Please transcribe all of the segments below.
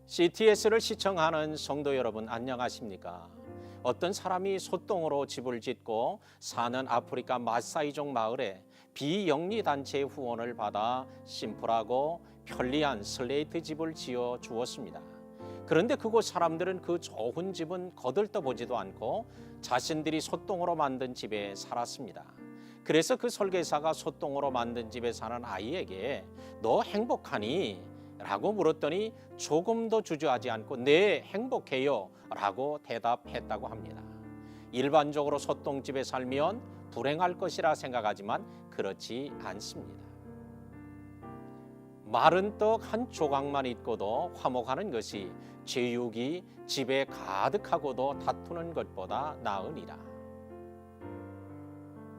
CTS를 시청하는 성도 여러분 안녕하십니까? 어떤 사람이 소똥으로 집을 짓고 사는 아프리카 마사이족 마을에 비영리 단체의 후원을 받아 심플하고 편리한 슬레이트 집을 지어 주었습니다. 그런데 그곳 사람들은 그 좋은 집은 거들떠보지도 않고 자신들이 소똥으로 만든 집에 살았습니다. 그래서 그 설계사가 소똥으로 만든 집에 사는 아이에게 "너 행복하니?" 라고 물었더니 조금도 주저하지 않고 "네, 행복해요" 라고 대답했다고 합니다. 일반적으로 소똥집에 살면 불행할 것이라 생각하지만 그렇지 않습니다. 마른 떡 한 조각만 있고도 화목하는 것이 제육이 집에 가득하고도 다투는 것보다 나으니라.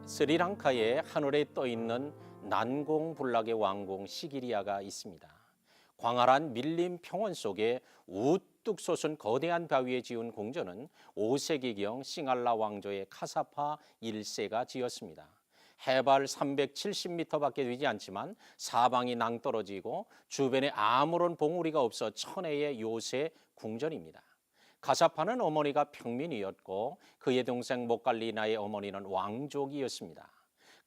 스리랑카에 하늘에 떠있는 난공불락의 왕궁 시기리아가 있습니다. 광활한 밀림 평원 속에 우뚝 솟은 거대한 바위에 지은 궁전은 5세기경 싱할라 왕조의 카사파 1세가 지었습니다. 해발 370m밖에 되지 않지만 사방이 낭떠러지고 주변에 아무런 봉우리가 없어 천혜의 요새 궁전입니다. 카사파는 어머니가 평민이었고 그의 동생 모칼리나의 어머니는 왕족이었습니다.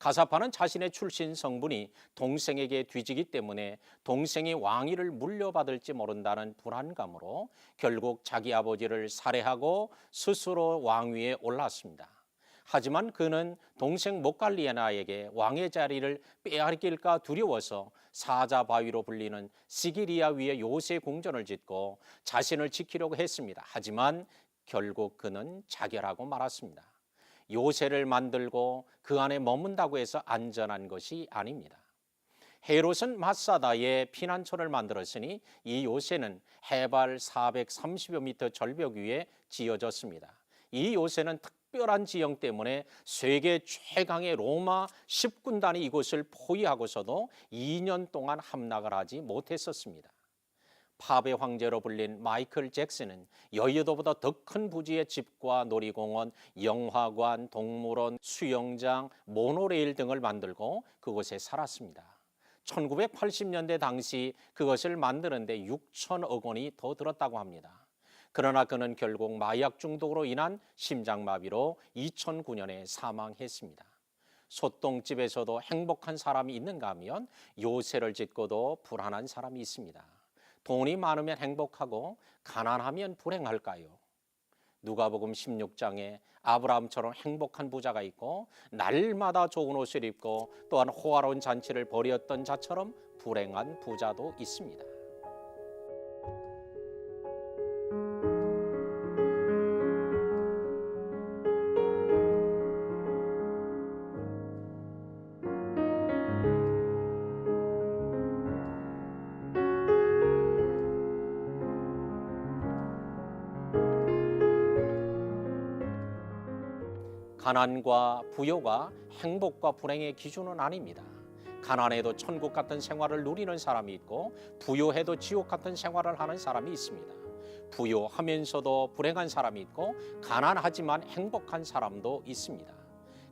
카사파는 자신의 출신 성분이 동생에게 뒤지기 때문에 동생이 왕위를 물려받을지 모른다는 불안감으로 결국 자기 아버지를 살해하고 스스로 왕위에 올랐습니다. 하지만 그는 동생 모칼리나에게 왕의 자리를 빼앗길까 두려워서 사자바위로 불리는 시기리아 위에 요새 궁전을 짓고 자신을 지키려고 했습니다. 하지만 결국 그는 자결하고 말았습니다. 요새를 만들고 그 안에 머문다고 해서 안전한 것이 아닙니다. 헤롯은 마사다에 피난처를 만들었으니 이 요새는 해발 430여 미터 절벽 위에 지어졌습니다. 이 요새는 특별한 지형 때문에 세계 최강의 로마 10군단이 이곳을 포위하고서도 2년 동안 함락을 하지 못했었습니다. 팝의 황제로 불린 마이클 잭슨은 여의도보다 더 큰 부지의 집과 놀이공원, 영화관, 동물원, 수영장, 모노레일 등을 만들고 그곳에 살았습니다. 1980년대 당시 그것을 만드는데 6천억 원이 더 들었다고 합니다. 그러나 그는 결국 마약 중독으로 인한 심장마비로 2009년에 사망했습니다. 소똥집에서도 행복한 사람이 있는가 하면 요새를 짓고도 불안한 사람이 있습니다. 돈이 많으면 행복하고 가난하면 불행할까요? 누가복음 16장에 아브라함처럼 행복한 부자가 있고 날마다 좋은 옷을 입고 또한 호화로운 잔치를 벌였던 자처럼 불행한 부자도 있습니다. 가난과 부요가 행복과 불행의 기준은 아닙니다. 가난해도 천국 같은 생활을 누리는 사람이 있고 부요해도 지옥 같은 생활을 하는 사람이 있습니다. 부요하면서도 불행한 사람이 있고 가난하지만 행복한 사람도 있습니다.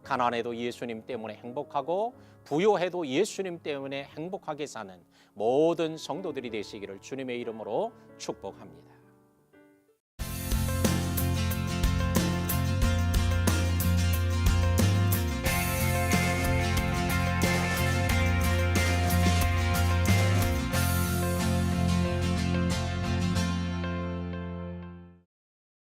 가난해도 예수님 때문에 행복하고 부요해도 예수님 때문에 행복하게 사는 모든 성도들이 되시기를 주님의 이름으로 축복합니다.